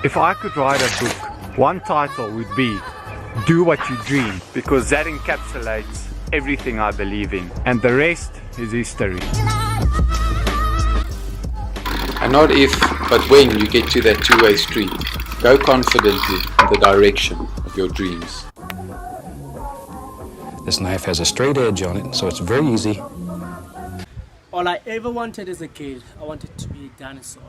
If I could write a book, one title would be Do What You Dream, because that encapsulates everything I believe in, and the rest is history. And not if, but when you get to that two-way street. Go confidently in the direction of your dreams. This knife has a straight edge on it, so it's very easy. All I ever wanted as a kid, I wanted to be a dinosaur.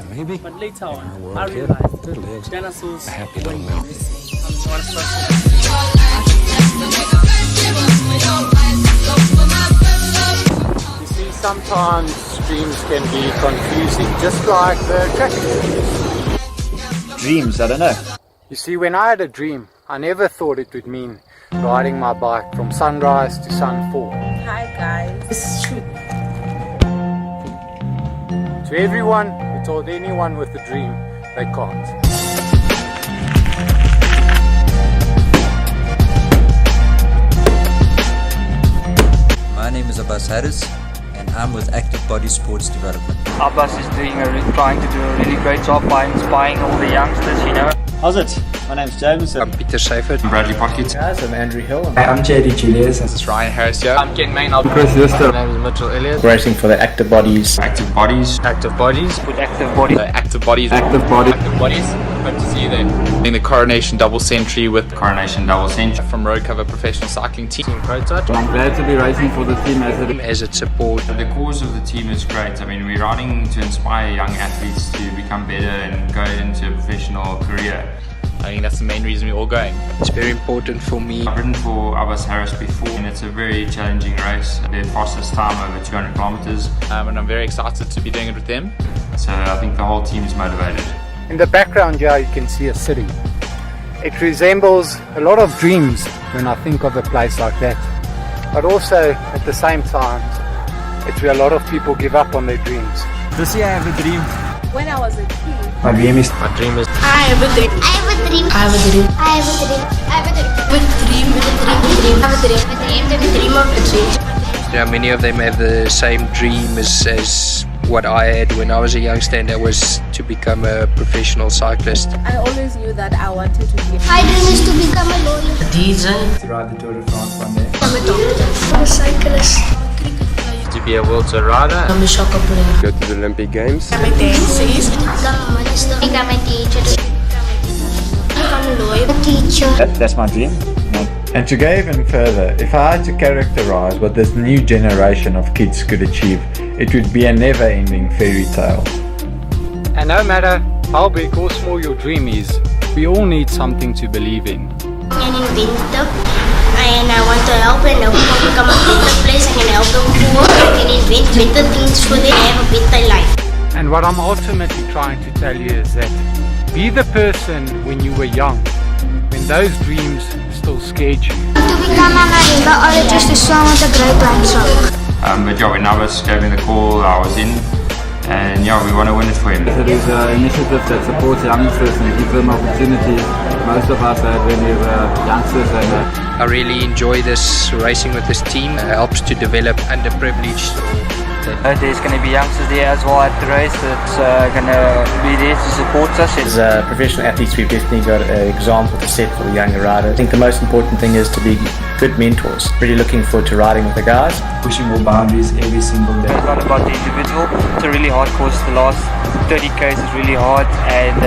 Maybe. But later on, world I kid. realized Good lives. dinosaurs A happy went little man. missing. You see, sometimes dreams can be confusing, just like the traffic police. Dreams, I don't know. You see, when I had a dream, I never thought it would mean riding my bike from sunrise to sunfall. Hi guys, this is true. To everyone who told anyone with a dream they can't. My name is Abbas Harris and I'm with Active Body Sports Development. Abbas is trying to do a really great job by inspiring all the youngsters, you know. How's it? My name's James. I'm Peter Schaefer. I'm Bradley Pocket. Guys, I'm Andrew Hill. I'm JD Julius. This is Ryan Harris here. I'm Ken Main. I'm Chris Lister. My name is Mitchell Elliott. Racing for the Active Bodies. Active Bodies. Active Bodies. With Active Bodies. Active Bodies. Active Bodies. Active Bodies. Hope to see you then. In the Coronation Double Century with Coronation Double Century from Road Cover Professional Cycling Team Prototype. I'm glad to be racing for the team as As it supports. The cause of the team is great. I mean, we're riding to inspire young athletes to become better and go into a professional career. I think that's the main reason we're all going. It's very important for me. I've ridden for Abbas Harris before, and it's a very challenging race. Their fastest time over 200 kilometers, and I'm very excited to be doing it with them. So I think the whole team is motivated. In the background here you can see a city. It resembles a lot of dreams when I think of a place like that. But also at the same time, it's where a lot of people give up on their dreams. This year I have a dream. When I was a kid, My dream is I have a dream. I have a dream. I have a dream. I have a dream. I have a dream. I have a dream. I have a dream of a dream. Yeah, many of them have the same dream as what I had when I was a youngster, and that was to become a professional cyclist. I always knew that I wanted to be. My dream is to become a lawyer. A DJ. to ride the Tour de France one day. I'm a doctor. I'm a cyclist. To be a World Tour rider. I'm a soccer player. Go to the Olympic Games. I'm a dancer. Become a minister. Become a teacher. Become a lawyer. A teacher. That's my dream. And to go even further, if I had to characterize what this new generation of kids could achieve, it would be a never-ending fairy tale. And no matter how big or small your dream is, we all need something to believe in. I'm an inventor. And I want to help and help them become a better place. I can help them poor. I can invent better things for them to have a better life. And what I'm ultimately trying to tell you is that be the person when you were young, when those dreams still scared you. To become a marine biologist is so much a great life song. But yeah, when Abbas gave me the call, I was in. And yeah, we want to win it for him. It is an initiative that supports youngsters and gives them opportunities. Most of us had when we were youngsters and I really enjoy this racing with this team. It helps to develop underprivileged. There's going to be youngsters there as well at the race that's going to be there to support us. as professional athletes, we've definitely got an example to set for the younger riders. I think the most important thing is to be good mentors. Really looking forward to riding with the guys. Pushing more boundaries every single day. It's not about the individual. It's a really hard course. The last 30 k's is really hard, and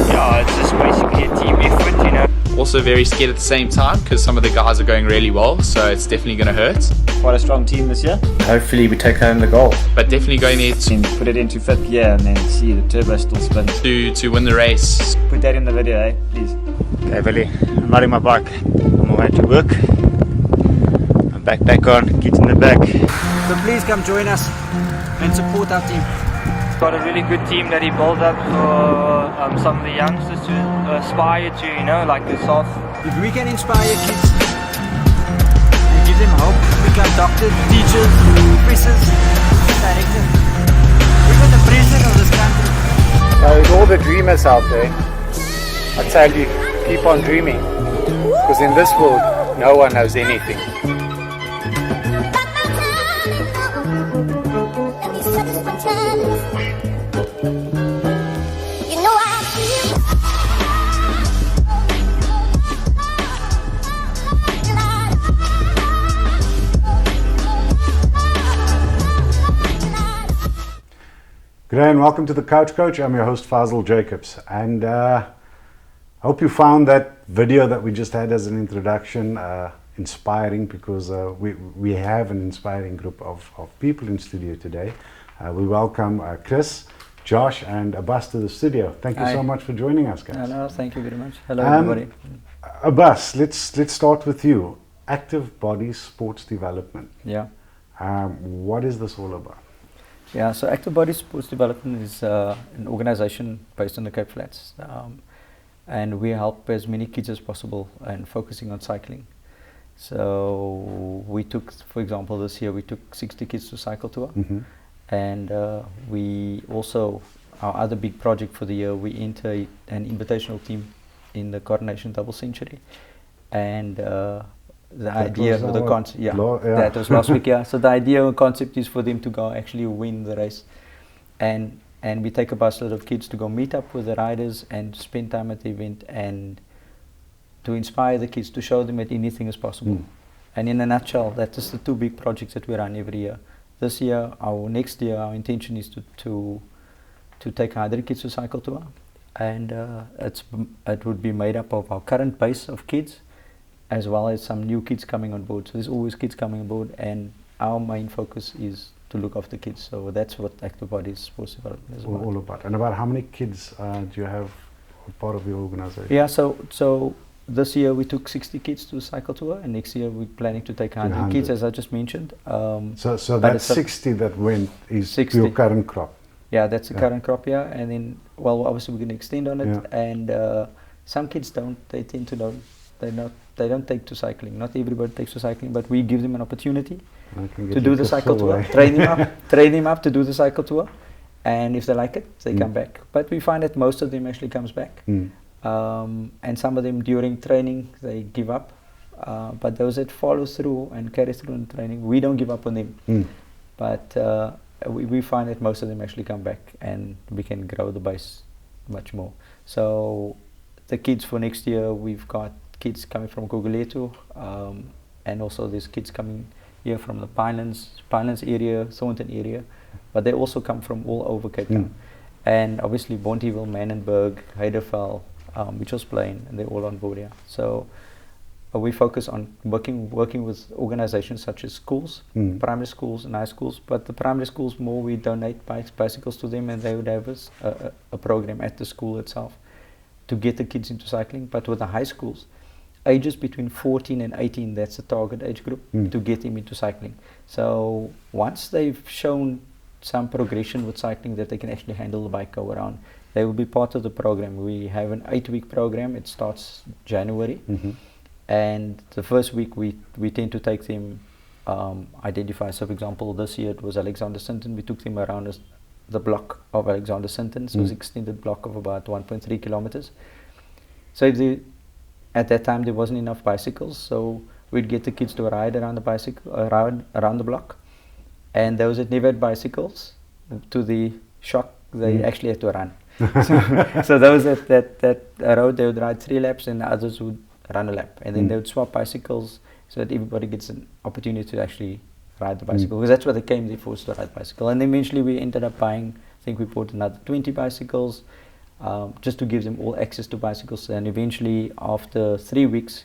yeah, it's just basically a team effort, you know. Also very scared at the same time because some of the guys are going really well, so it's definitely going to hurt. Quite a strong team this year. Hopefully we take home the goal. But definitely going there And put it into fifth gear and then see the turbo still spin. to win the race. Put that in the video, eh? Please. Okay, Billy, I'm riding my bike. I'm on my way to work. I'm backpack on, kids in the back. So please come join us and support our team. Got a really good team that he built up for some of the youngsters to aspire to, you know, like yourself. If we can inspire kids and give them hope, become doctors, teachers, professors, directors, even the president of this country. So with all the dreamers out there, I tell you, keep on dreaming. Because in this world, no one knows anything. You know I feel G'day and welcome to the Couch Coach. I'm your host Fazil Jacobs, and hope you found that video that we just had as an introduction inspiring, because we have an inspiring group of people in studio today. We welcome Chris, Josh and Abbas to the studio. Thank you so much for joining us, guys. No, thank you very much. Hello everybody. Abbas, let's start with you. Active Body Sports Development. Yeah. What is this all about? Yeah, so Active Body Sports Development is an organization based on the Cape Flats, and we help as many kids as possible and focusing on cycling. So we took, for example, this year we took 60 kids to cycle tour, and we also, our other big project for the year, we enter an invitational team in the Coronation Double Century, and the idea of the concept, that was last week, yeah. So the idea and concept is for them to go actually win the race, and we take a busload of kids to go meet up with the riders and spend time at the event and to inspire the kids, to show them that anything is possible. And in a nutshell, that is the two big projects that we run every year. This year, next year, our intention is to take 100 kids to cycle tour, and it would be made up of our current base of kids, as well as some new kids coming on board. So there's always kids coming on board, and our main focus is to look after kids. So that's what Active Body Sports Development is about. All about. And about how many kids do you have part of your organization? Yeah, so this year we took 60 kids to cycle tour, and next year we're planning to take 100 kids, as I just mentioned. So that 60 that went is 60. Your current crop? Yeah, that's the current crop, yeah. And then, well, obviously we're going to extend on it, and some kids they tend to don't. They don't take to cycling. Not everybody takes to cycling, but we give them an opportunity to do the cycle tour, train them up to do the cycle tour, and if they like it, they come back. But we find that most of them actually comes back, and some of them during training they give up, but those that follow through and carry through in training, we don't give up on them. But we find that most of them actually come back, and we can grow the base much more. So the kids for next year, we've got kids coming from Guguletu, and also there's kids coming here from the Pinelands area, Thornton area, but they also come from all over Cape Town. And obviously Bonteheuwel, Manenberg, Heiderveld, Mitchells Plain, and they're all on board here. So we focus on working with organizations such as schools, primary schools and high schools, but the primary schools more we donate bicycles to them, and they would have a program at the school itself to get the kids into cycling. But with the high schools, ages between 14 and 18, that's the target age group, to get them into cycling. So once they've shown some progression with cycling, that they can actually handle the bike, go around, they will be part of the program. We have an 8-week program. It starts January, and the first week we tend to take them, identify. So for example, this year it was Alexander Sinton. We took them around the block of Alexander Sinton, so it's an extended block of about 1.3 kilometers. So at that time there wasn't enough bicycles, so we'd get the kids to ride around the bicycle, around the block, and those that never had bicycles, to the shock, they actually had to run. So those that rode, they would ride 3 laps, and the others would run a lap, and then they would swap bicycles so that everybody gets an opportunity to actually ride the bicycle, because that's what they came there for, to ride bicycle. And eventually we ended up buying, I think we bought another 20 bicycles, just to give them all access to bicycles. And eventually after 3 weeks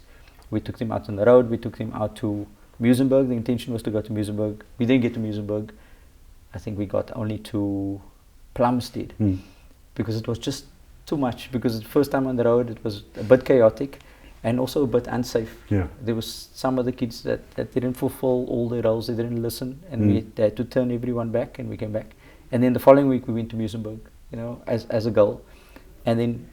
we took them out on the road. We took them out to Muizenberg. The intention was to go to Muizenberg. We didn't get to Muizenberg. I think we got only to Plumstead, because it was just too much, because the first time on the road it was a bit chaotic and also a bit unsafe. There was some of the kids that didn't fulfill all the roles, they didn't listen, and we had to turn everyone back, and we came back. And then the following week we went to Muizenberg, as a goal. And then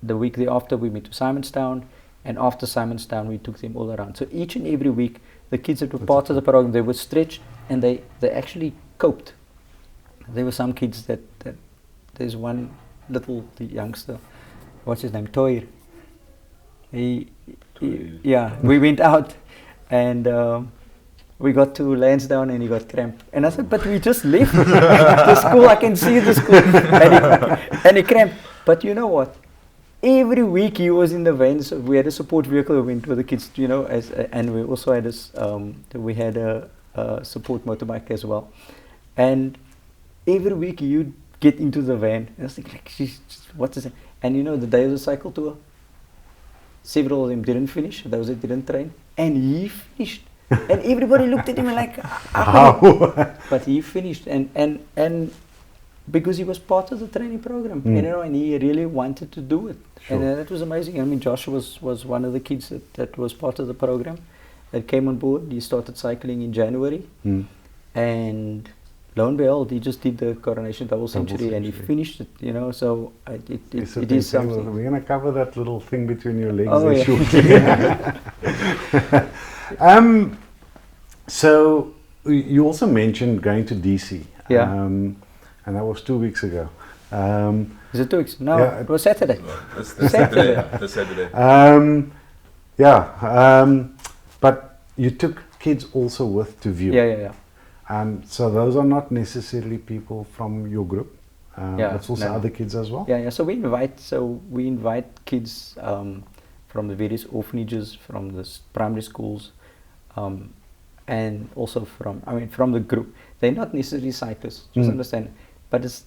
the week thereafter we went to Simonstown, and after Simonstown we took them all around. So each and every week the kids that were part of the program, they were stretched, and they actually coped. There were some kids that there's one little youngster, what's his name, Toir. We went out, and we got to Lansdowne, and he got cramp. And I said, but we just left the school, I can see the school. And he cramped. But you know what? Every week he was in the van. So we had a support vehicle that went with the kids, and we also had we had a support motorbike as well. And every week you'd get into the van. And I was thinking, like, what is it? And you know, the day of the cycle tour, several of them didn't finish, those that didn't train, and he finished. And everybody looked at him and like, how? But he finished, and because he was part of the training program, you know, and he really wanted to do it. Sure. And that was amazing. I mean, Josh was one of the kids that was part of the program that came on board. He started cycling in January, and lo and behold, he just did the Coronation Double Century, and he finished it, you know, so it is something. We're going to cover that little thing between your legs shortly. So you also mentioned going to DC. Yeah. And that was 2 weeks ago. Is it 2 weeks? No, yeah, it was Saturday. Saturday. But you took kids also to view. Yeah. So those are not necessarily people from your group. It's also other kids as well. Yeah. So we invite kids from the various orphanages, from the primary schools, and also from the group. They're not necessarily cyclists. Just understand. But it's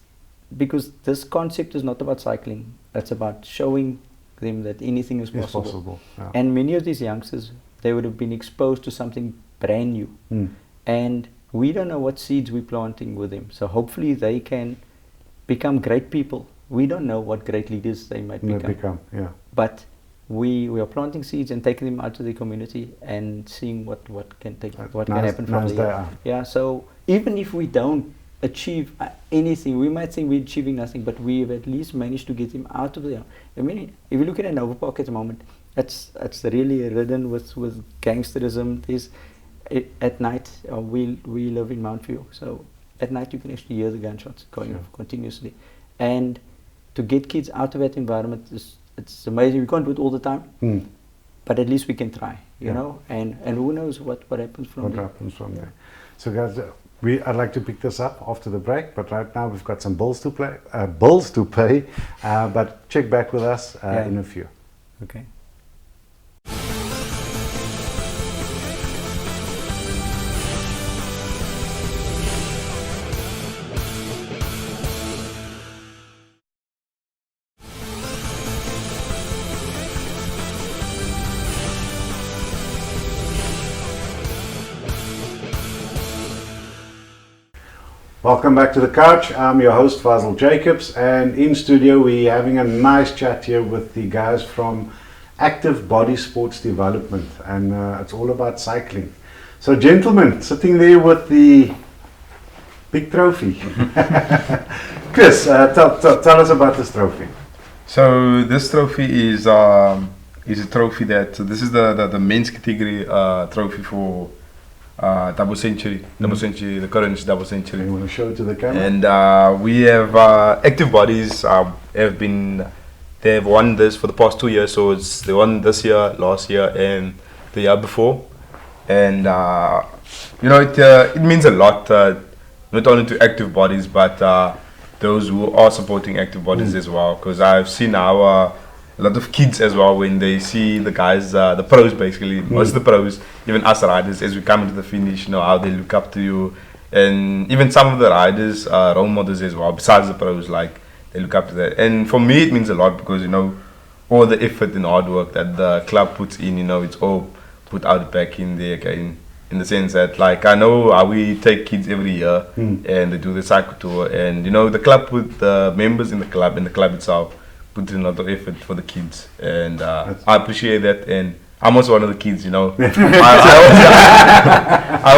because this concept is not about cycling. It's about showing them that anything is possible. Yeah. And many of these youngsters, they would have been exposed to something brand new. And we don't know what seeds we're planting with them. So hopefully they can become great people. We don't know what great leaders they might become. But we are planting seeds and taking them out to the community and seeing what can happen from there. Yeah. So even if we don't achieve anything, we might think we're achieving nothing, but we've at least managed to get him out of there. I mean, if you look at Nova Park at the moment, it's really ridden with gangsterism. At night, we live in Mount View, so at night you can actually hear the gunshots going off continuously. And to get kids out of that environment, it's amazing. We can't do it all the time, but at least we can try, you know, and who knows what happens from there. So guys, I'd like to pick this up after the break, but right now we've got some bills to pay. But check back with us in a few. Okay. Welcome back to the couch. I'm your host Fazal Jacobs, and in studio we're having a nice chat here with the guys from Active Body Sports Development, and it's all about cycling. So gentlemen, sitting there with the big trophy. Chris, tell us about this trophy. So this trophy is a trophy this is the men's category trophy for Double Century, the Coronation Double Century. You want to show it to the camera? And we have Active Bodies they've won this for the past 2 years. So they won this year, last year, and the year before. And it means a lot, not only to Active Bodies, but those who are supporting Active Bodies as well. Because I've seen a lot of kids as well, when they see the guys, the pros basically, most of the pros, even us riders, as we come into the finish, how they look up to you, and even some of the riders are role models as well, besides the pros, like they look up to that. And for me it means a lot, because all the effort and hard work that the club puts in, it's all put out back in there again, in the sense that, like, I know how we take kids every year and they do the cycle tour, and the club, with the members in the club and the club itself, put in a lot of effort for the kids, and I appreciate that. And I'm also one of the kids, I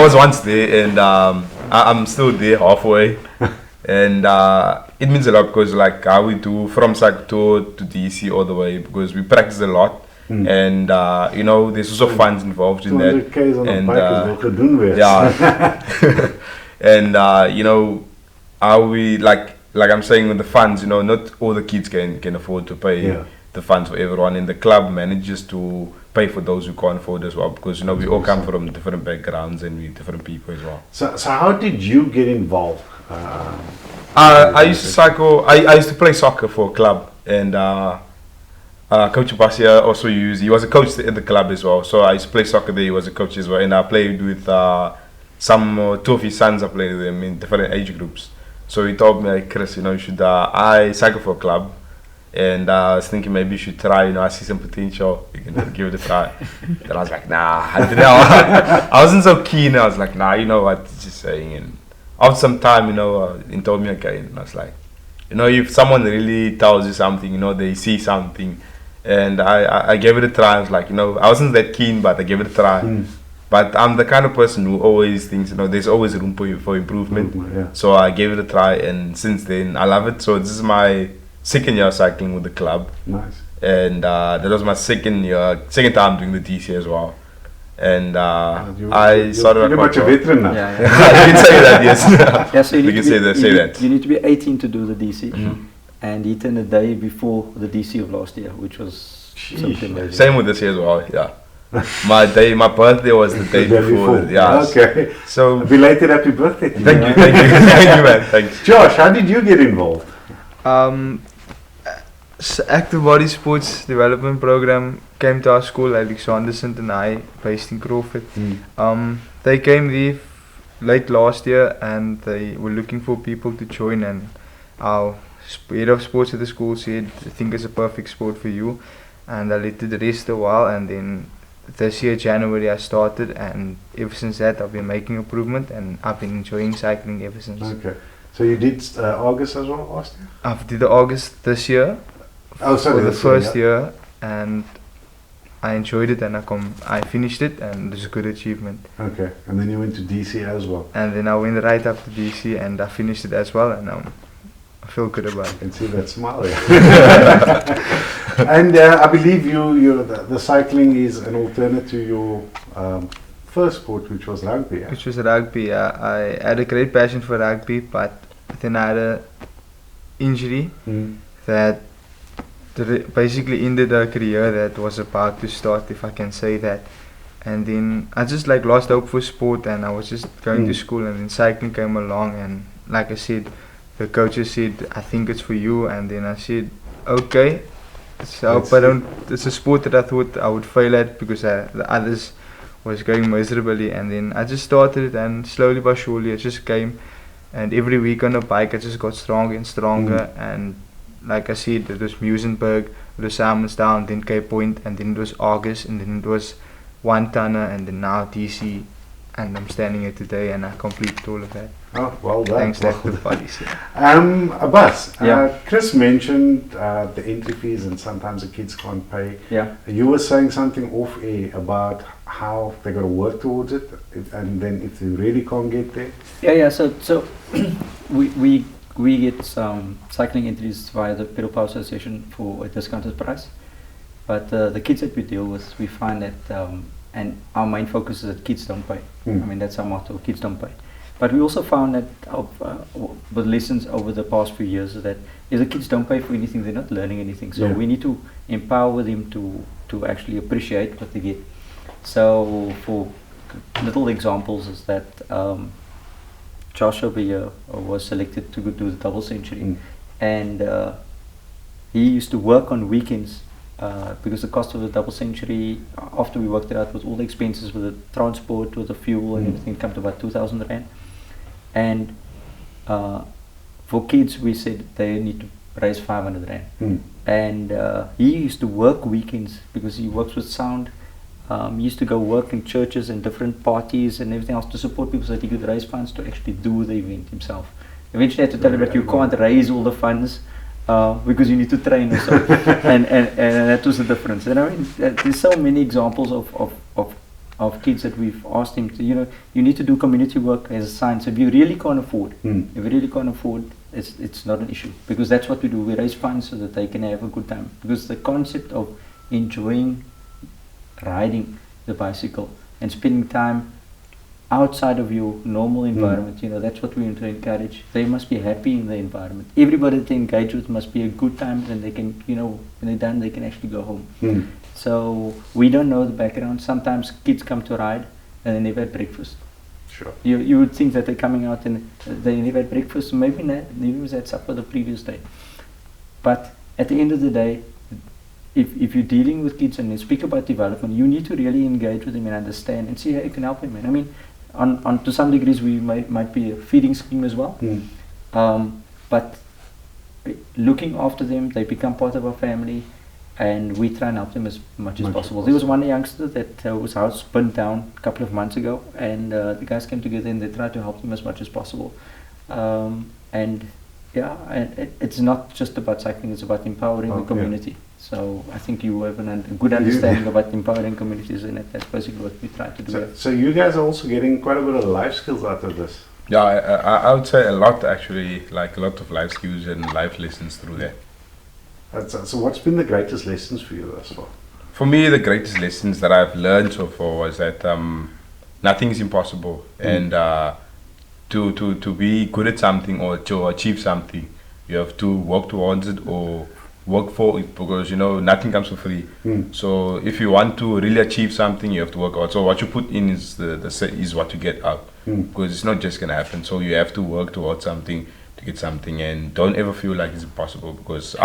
was once there, and I'm still there halfway, and it means a lot, because like how we do from cycle tour to DC all the way, because we practice a lot, and there's also funds involved in that, and and how we like I'm saying, with the funds, not all the kids can afford to pay the funds for everyone, and the club manages to pay for those who can't afford as well, because we all come from different backgrounds and we're different people as well. So how did you get involved? I used to cycle. I used to play soccer for a club, and Coach Abbas also he was a coach at the club as well. So I used to play soccer there. He was a coach as well, and I played with some two of his sons. I played with them in different age groups. So he told me, like, Chris, you should, I cycle for a club. And I was thinking maybe you should try, I see some potential, you can give it a try. Then I was like, nah, I don't know. I wasn't so keen. I was like, nah, you know what, just saying. And after some time, he told me, okay. And I was like, if someone really tells you something, they see something. And I gave it a try. I was like, I wasn't that keen, but I gave it a try. But I'm the kind of person who always thinks, there's always room for improvement. Yeah. So I gave it a try, and since then, I love it. So this is my second year cycling with the club. Nice. And that was my second time doing the DC as well. And I started. You're much a veteran now. Yeah. I can say that, yes. Yeah, so you can say that. You need to be 18 to do the DC, and he turned the day before the DC of last year, which was something amazing. Same with this year as well. Yeah. My birthday was the day before. Yeah. Okay. So belated happy birthday to you. Thank you, man. Thanks. Josh, how did you get involved? Active Body Sports Development Program came to our school, Alexander St. and I, based in Crawford. They came there late last year, and they were looking for people to join, and our head of sports at the school said, I think it's a perfect sport for you, and I let it rest a while, and then this year January I started, and ever since that I've been making improvement, and I've been enjoying cycling ever since. Okay. So you did August as well last year? I did the August this year. Oh, sorry, for the this first year, year, and I enjoyed it, and I finished it, and it was a good achievement. Okay, and then you went to DC as well. And then I went right up to DC, and I finished it as well, and I feel good about it. I can see that smile. And I believe the cycling is an alternate to your first sport, which was rugby. Yeah? Which was rugby. I had a great passion for rugby, but then I had an injury that basically ended a career that was about to start, if I can say that. And then I just lost hope for sport, and I was just going to school, and then cycling came along, and like I said, the coaches said, I think it's for you, and then I said, okay. So, but it's a sport that I thought I would fail at, because the others was going miserably, and then I just started it, and slowly but surely it just came, and every week on the bike I just got stronger and stronger, and like I said, it was Muizenberg, it was Simonstown, then Cape Point, and then it was August, and then it was One Tonner, and then now DC, and I'm standing here today, and I completed all of that. Oh, well done. Thanks to Active Bodies. Abbas, Yeah. Chris mentioned the entry fees, and sometimes the kids can't pay. Yeah. You were saying something off air about how they got to work towards it, and then if they really can't get there. Yeah. So we get some cycling entries via the Pedal Power Association for a discounted price, but the kids that we deal with, we find that, and our main focus is that kids don't pay. I mean, that's our motto: kids don't pay. But we also found that with lessons over the past few years, that if the kids don't pay for anything, they're not learning anything. So we need to empower them to actually appreciate what they get. So for little examples is that Josh over here was selected to go do the Double Century, and he used to work on weekends because the cost of the Double Century, after we worked it out with all the expenses, with the transport, with the fuel and everything, come to about 2,000 rand. And for kids, we said they need to raise 500 rand. And he used to work weekends because he works with sound. He used to go work in churches and different parties and everything else to support people so that he could raise funds to actually do the event himself. Eventually I had to tell him that you can't raise all the funds because you need to train yourself. and that was the difference. And I mean, there's so many examples of kids that we've asked him to, you need to do community work as a sign. So if you really can't afford, it's not an issue, because that's what we do. We raise funds so that they can have a good time, because the concept of enjoying riding the bicycle and spending time outside of your normal environment, that's what we want to encourage. They must be happy in the environment. Everybody that they engage with must be a good time, and they can, when they're done, they can actually go home. So we don't know the background. Sometimes kids come to ride and they never had breakfast. Sure. You would think that they're coming out and they never had breakfast, maybe it was at supper the previous day. But at the end of the day, if you're dealing with kids and you speak about development, you need to really engage with them and understand and see how you can help them. And I mean, on to some degrees we might be a feeding scheme as well. But looking after them, they become part of our family, and we try and help them as much as possible. There was one youngster that whose house burnt down a couple of months ago, and the guys came together and they tried to help them as much as possible. And yeah, and it's not just about cycling, it's about empowering the community. So I think you have a good understanding about empowering communities, and that's basically what we try to do. So you guys are also getting quite a bit of life skills out of this. Yeah, I would say a lot actually, like a lot of life skills and life lessons through that. So what's been the greatest lessons for you thus far? For me, the greatest lessons that I've learned so far was that nothing is impossible, and to be good at something or to achieve something, you have to work towards it or work for it, because nothing comes for free. So if you want to really achieve something, you have to work hard. So what you put in is is what you get out, because it's not just gonna happen. So you have to work towards something to get something, and don't ever feel like it's impossible. Because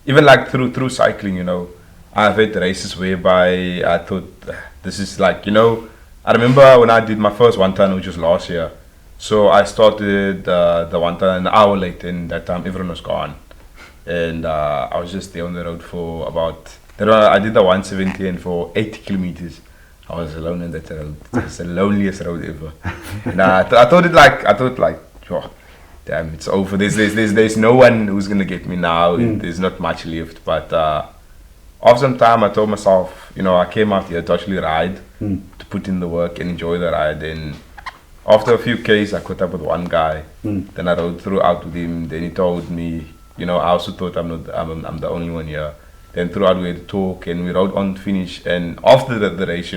even like through cycling, I've had races whereby I thought this is like, I remember when I did my first 1 ton, which was last year. So I started the 1 ton an hour late, and that time everyone was gone. And I was just there on the road for I did the 170, and for 80 kilometers I was alone on that road. It's the loneliest road ever. And I thought like, oh, damn, it's over. There's no one who's gonna get me now. There's not much left. But after some time, I told myself, I came out here to actually ride, to put in the work and enjoy the ride. And after a few Ks, I caught up with one guy. Then I rode throughout with him. Then he told me, I also thought I'm the only one here. Then throughout we had to talk, and we rode on to finish. And after the race,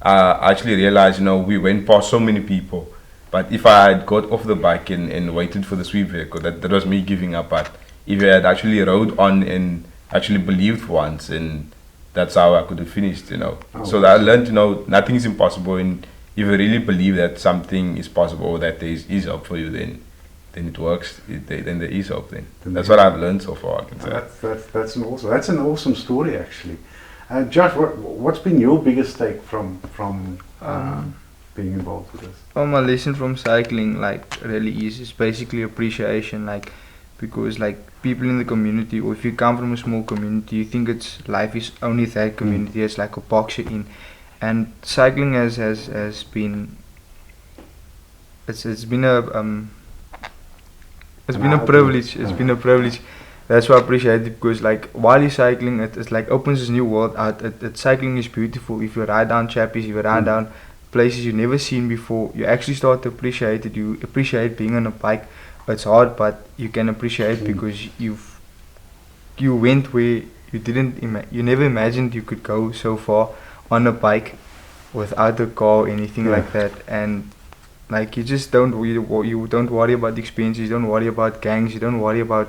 I actually realized, we went past so many people. But if I had got off the bike and waited for the sweep vehicle, that was me giving up. But if I had actually rode on and actually believed once, and that's how I could have finished, So I learned, nothing is impossible, and if you really believe that something is possible, that there is hope for you, then it works. Then there is hope. Then that's what I've learned so far, I can say. That's an awesome story, actually. Josh, what's been your biggest take from being involved with this? Well, my lesson from cycling, really is basically appreciation, because people in the community, or if you come from a small community, you think life is only that community. It's like a box you're in, and cycling has been it's been a privilege. It's been a privilege. That's why I appreciate it, because while you're cycling, it's opens this new world out. Cycling is beautiful. If you ride down chappies, if you ride down places you've never seen before, you actually start to appreciate it. You appreciate being on a bike. It's hard, but you can appreciate because you went where you never imagined you could go so far on a bike without a car or anything like that. And you just don't worry about the experiences. You don't worry about gangs. You don't worry about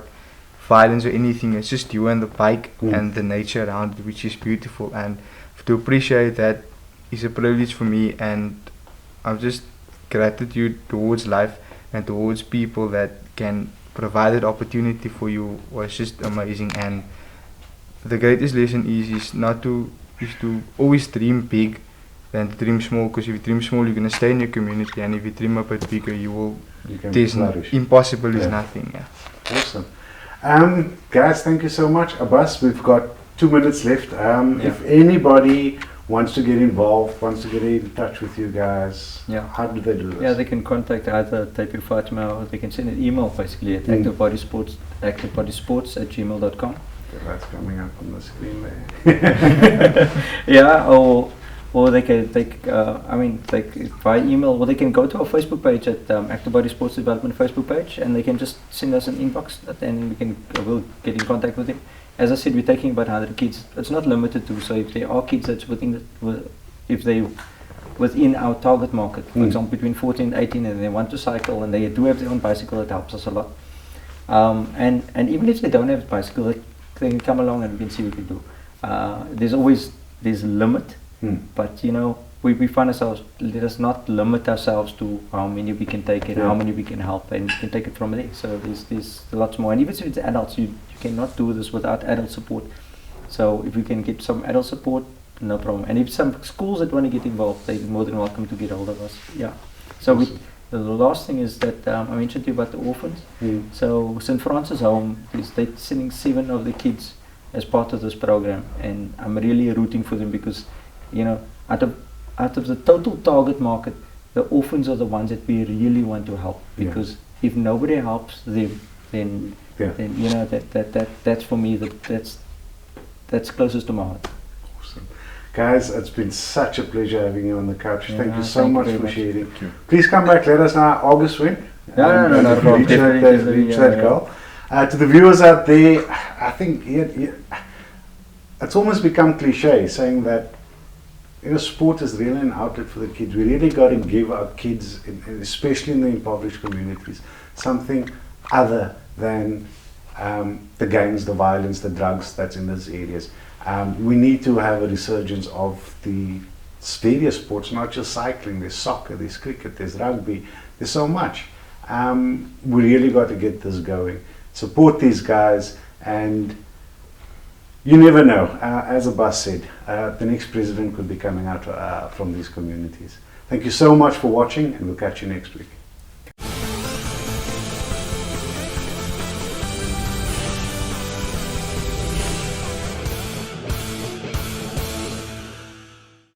violence or anything. It's just you and the bike and the nature around it, which is beautiful. And to appreciate that is a privilege for me, and I'm just gratitude towards life and towards people that can provide that opportunity for you was just amazing. And the greatest lesson is to always dream big than to dream small, because if you dream small, you're gonna stay in your community, and if you dream a bit bigger, impossible is nothing. Awesome. Guys, thank you so much. Abbas, we've got 2 minutes left. If anybody wants to get involved, wants to get in touch with you guys, how do they do this? Yeah, they can contact either Taipei Fatima, or they can send an email basically at activebodysports@gmail.com. That's coming up on the screen there. Or they can by email, or they can go to our Facebook page at Active Body Sports Development Facebook page, and they can just send us an inbox, and we'll get in contact with them. As I said, we're taking about 100 kids. It's not limited to, so if there are kids that's within our target market, for example between 14 and 18, and they want to cycle and they do have their own bicycle, it helps us a lot. And even if they don't have a bicycle, they can come along and we can see what we do. There's a limit, but we find ourselves, let us not limit ourselves to how many we can take and how many we can help, and we can take it from there. So there's lots more, and even if it's adults, you cannot do this without adult support. So if we can get some adult support, no problem. And if some schools that want to get involved, they're more than welcome to get hold of us. So The last thing is that I mentioned to you about the orphans. So St. Francis Home, they're sending 7 of the kids as part of this program, and I'm really rooting for them because, you know, out of the total target market, the orphans are the ones that we really want to help, because if nobody helps them, then you know that's for me that's closest to my heart. Awesome. Guys, it's been such a pleasure having you on the couch. Thank you so thank you much very for much. Please come back, let us know how August went. No, if you reach that goal. To the viewers out there, I think it's almost become cliche saying that, you know, sport is really an outlet for the kids. We really got to give our kids, especially in the impoverished communities, something other than the gangs, the violence, the drugs that's in those areas. We need to have a resurgence of the various sports, not just cycling. There's soccer, there's cricket, there's rugby, there's so much. We really got to get this going. Support these guys, and you never know. As Abbas said, the next president could be coming out from these communities. Thank you so much for watching, and we'll catch you next week.